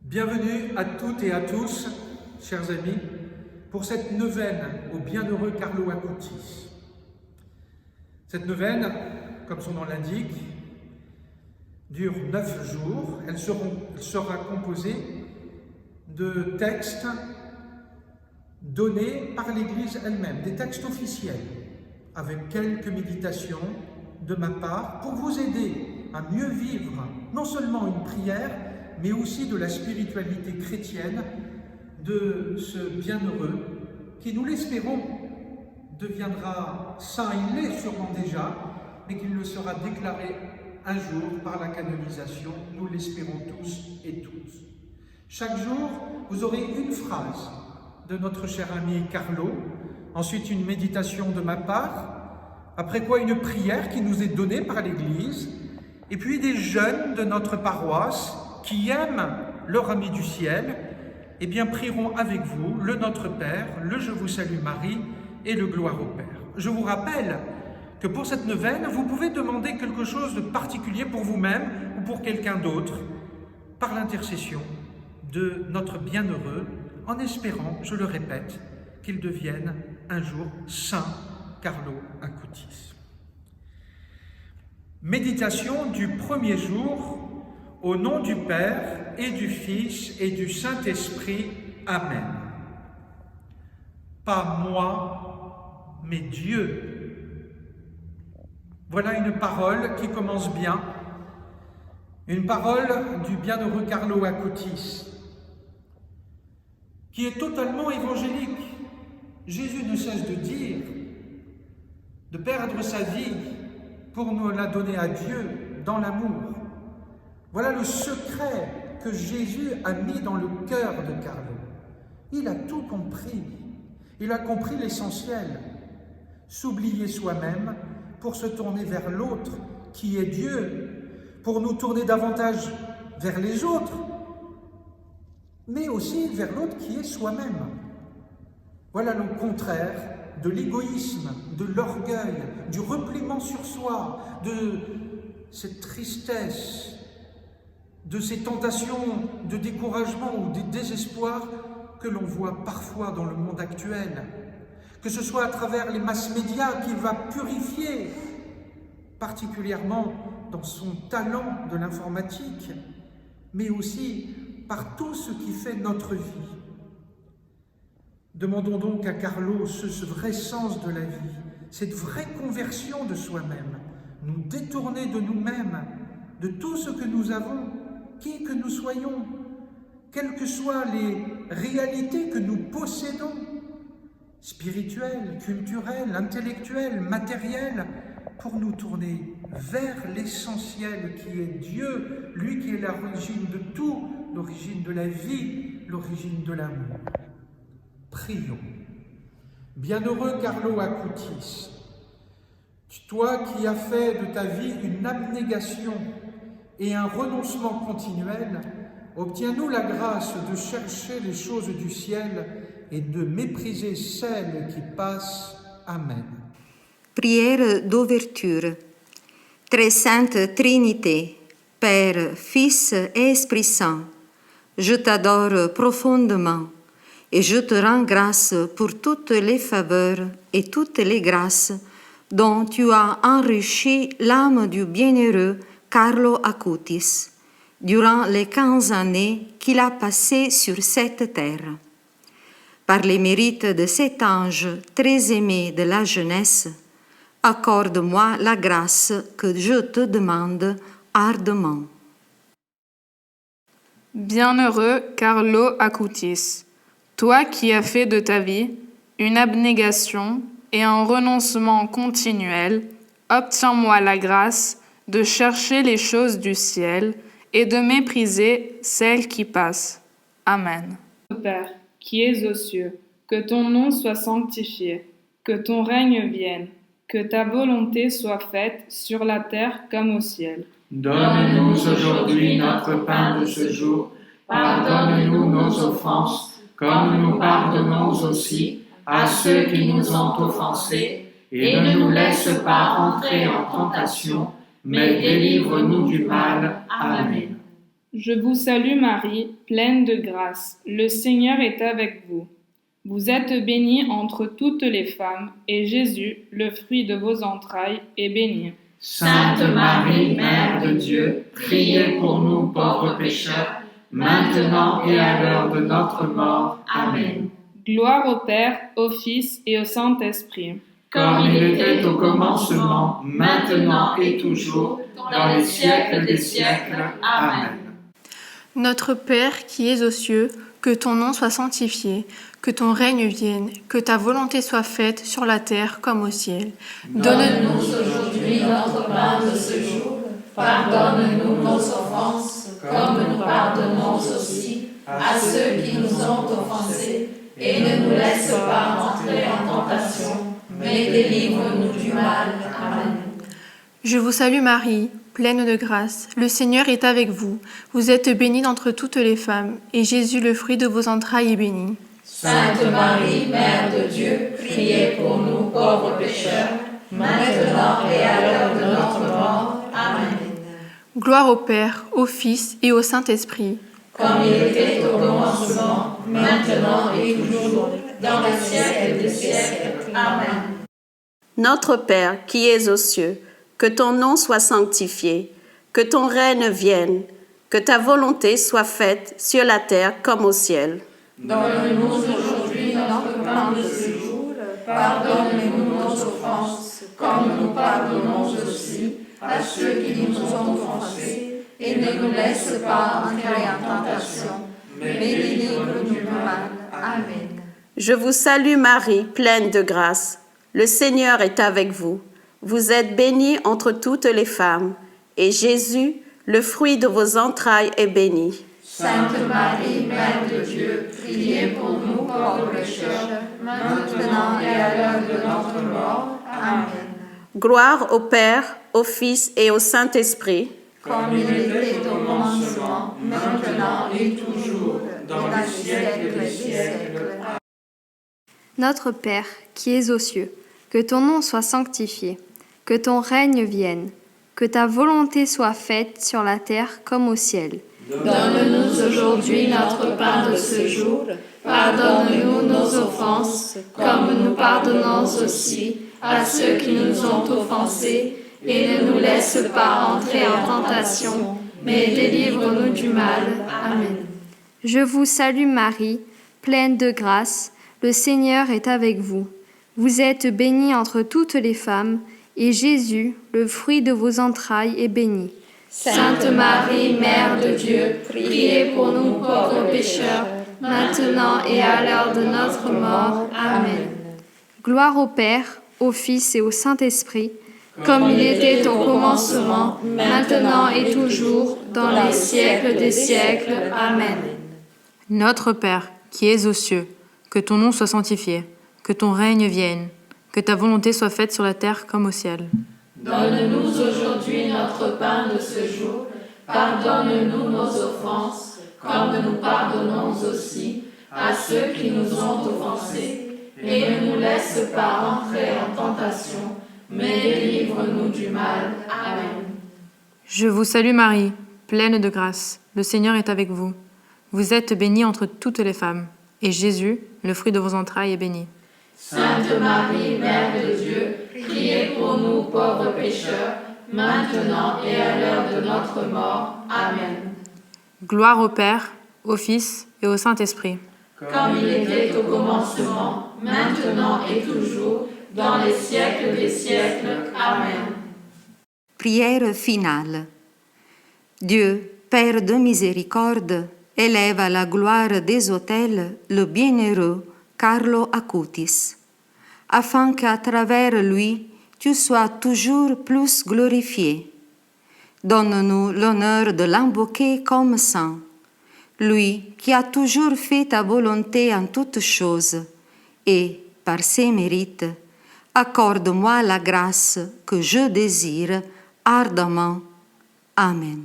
Bienvenue à toutes et à tous, chers amis, pour cette neuvaine au bienheureux Carlo Acutis. Cette neuvaine, comme son nom l'indique, dure 9 jours. Elle sera composée de textes donnés par l'Église elle-même, des textes officiels, avec quelques méditations de ma part pour vous aider à mieux vivre non seulement une prière, mais aussi de la spiritualité chrétienne de ce bienheureux qui, nous l'espérons, deviendra saint. Il l'est sûrement déjà, mais qu'il le sera déclaré un jour par la canonisation. Nous l'espérons tous et toutes. Chaque jour, vous aurez une phrase de notre cher ami Carlo, ensuite une méditation de ma part, après quoi une prière qui nous est donnée par l'Église, et puis des jeunes de notre paroisse qui aiment leur ami du ciel, eh bien prieront avec vous le Notre Père, le Je vous salue Marie et le Gloire au Père. Je vous rappelle que pour cette neuvaine, vous pouvez demander quelque chose de particulier pour vous-même ou pour quelqu'un d'autre, par l'intercession de notre bienheureux, en espérant, je le répète, qu'il devienne un jour saint Carlo Acutis. Méditation du premier jour. Au nom du Père et du Fils et du Saint-Esprit. Amen. Pas moi, mais Dieu. Voilà une parole qui commence bien. Une parole du bienheureux Carlo Acutis, qui est totalement évangélique. Jésus ne cesse de dire, de perdre sa vie pour nous la donner à Dieu dans l'amour. Voilà le secret que Jésus a mis dans le cœur de Carlo. Il a tout compris. Il a compris l'essentiel. S'oublier soi-même pour se tourner vers l'autre qui est Dieu, pour nous tourner davantage vers les autres, mais aussi vers l'autre qui est soi-même. Voilà le contraire de l'égoïsme, de l'orgueil, du repliement sur soi, de cette tristesse, de ces tentations de découragement ou de désespoir que l'on voit parfois dans le monde actuel, que ce soit à travers les masses médias qu'il va purifier, particulièrement dans son talent de l'informatique, mais aussi par tout ce qui fait notre vie. Demandons donc à Carlo ce vrai sens de la vie, cette vraie conversion de soi-même, nous détourner de nous-mêmes, de tout ce que nous avons, qui que nous soyons, quelles que soient les réalités que nous possédons, spirituelles, culturelles, intellectuelles, matérielles, pour nous tourner vers l'essentiel qui est Dieu, lui qui est l'origine de tout, l'origine de la vie, l'origine de l'amour. Prions. Bienheureux Carlo Acutis, toi qui as fait de ta vie une abnégation et un renoncement continuel, obtiens-nous la grâce de chercher les choses du ciel et de mépriser celles qui passent. Amen. Prière d'ouverture. Très sainte Trinité, Père, Fils et Esprit Saint, je t'adore profondément et je te rends grâce pour toutes les faveurs et toutes les grâces dont tu as enrichi l'âme du bienheureux Carlo Acutis, durant les 15 années qu'il a passées sur cette terre. Par les mérites de cet ange très aimé de la jeunesse, accorde-moi la grâce que je te demande ardemment. Bienheureux Carlo Acutis, toi qui as fait de ta vie une abnégation et un renoncement continuel, obtiens-moi la grâce de chercher les choses du ciel et de mépriser celles qui passent. Amen. Père, qui es aux cieux, que ton nom soit sanctifié, que ton règne vienne, que ta volonté soit faite sur la terre comme au ciel. Donne-nous aujourd'hui notre pain de ce jour. Pardonne-nous nos offenses, comme nous pardonnons aussi à ceux qui nous ont offensés, et ne nous laisse pas entrer en tentation, mais délivre-nous du mal. Amen. Je vous salue Marie, pleine de grâce. Le Seigneur est avec vous. Vous êtes bénie entre toutes les femmes, et Jésus, le fruit de vos entrailles, est béni. Sainte Marie, Mère de Dieu, priez pour nous pauvres pécheurs, maintenant et à l'heure de notre mort. Amen. Gloire au Père, au Fils et au Saint-Esprit. Comme il était au commencement, maintenant et toujours, dans les siècles des siècles. Amen. Notre Père qui es aux cieux, que ton nom soit sanctifié, que ton règne vienne, que ta volonté soit faite sur la terre comme au ciel. Donne-nous aujourd'hui notre pain de ce jour. Pardonne-nous nos offenses, comme nous pardonnons aussi à ceux qui nous ont offensés. Et ne nous laisse pas entrer en tentation, mais délivre-nous du mal. Amen. Je vous salue Marie, pleine de grâce. Le Seigneur est avec vous. Vous êtes bénie d'entre toutes les femmes, et Jésus, le fruit de vos entrailles, est béni. Sainte Marie, Mère de Dieu, priez pour nous pauvres pécheurs, maintenant et à l'heure de notre mort. Amen. Gloire au Père, au Fils et au Saint-Esprit. Comme il était au commencement, maintenant et toujours, dans les siècles des siècles. Amen. Notre Père qui es aux cieux, que ton nom soit sanctifié, que ton règne vienne, que ta volonté soit faite sur la terre comme au ciel. Donne-nous aujourd'hui notre pain de ce jour. Pardonne-nous nos offenses, comme nous pardonnons aussi à ceux qui nous ont offensés. Et ne nous laisse pas entrer en tentation, mais délivre-nous du mal. Amen. Je vous salue Marie, pleine de grâce. Le Seigneur est avec vous. Vous êtes bénie entre toutes les femmes, et Jésus, le fruit de vos entrailles, est béni. Sainte Marie, Mère de Dieu, priez pour nous pauvres pécheurs, maintenant et à l'heure de notre mort. Amen. Gloire au Père, au Fils et au Saint-Esprit. Comme il était au commencement, maintenant et toujours, dans les siècles des siècles. Notre Père, qui es aux cieux, que ton nom soit sanctifié, que ton règne vienne, que ta volonté soit faite sur la terre comme au ciel. Donne-nous aujourd'hui notre pain de ce jour. Pardonne-nous nos offenses, comme nous pardonnons aussi à ceux qui nous ont offensés. Et ne nous laisse pas entrer en tentation, mais délivre-nous du mal. Amen. Je vous salue Marie, pleine de grâce, le Seigneur est avec vous. Vous êtes bénie entre toutes les femmes, et Jésus, le fruit de vos entrailles, est béni. Sainte Marie, Mère de Dieu, priez pour nous pauvres pécheurs, maintenant et à l'heure de notre mort. Amen. Gloire au Père, au Fils et au Saint-Esprit, comme il était au commencement, maintenant et toujours, dans les siècles des siècles. Amen. Notre Père, qui es aux cieux, que ton nom soit sanctifié, que ton règne vienne, que ta volonté soit faite sur la terre comme au ciel. Donne-nous aujourd'hui notre pain de ce jour. Pardonne-nous nos offenses, comme nous pardonnons aussi à ceux qui nous ont offensés. Et ne nous laisse pas entrer en tentation, mais délivre-nous du mal. Amen. Je vous salue Marie, pleine de grâce. Le Seigneur est avec vous. Vous êtes bénie entre toutes les femmes, et Jésus, le fruit de vos entrailles, est béni. Sainte Marie, Mère de Dieu, priez pour nous pauvres pécheurs, maintenant et à l'heure de notre mort. Amen. Gloire au Père, au Fils et au Saint-Esprit. Comme il était au commencement, maintenant et toujours, dans les siècles des siècles. Amen. Prière finale. Dieu, Père de miséricorde, élève à la gloire des autels le bienheureux Carlo Acutis, afin qu'à travers lui, tu sois toujours plus glorifié. Donne-nous l'honneur de l'invoquer comme saint, lui qui a toujours fait ta volonté en toutes choses, et, par ses mérites, accorde-moi la grâce que je désire ardemment. Amen.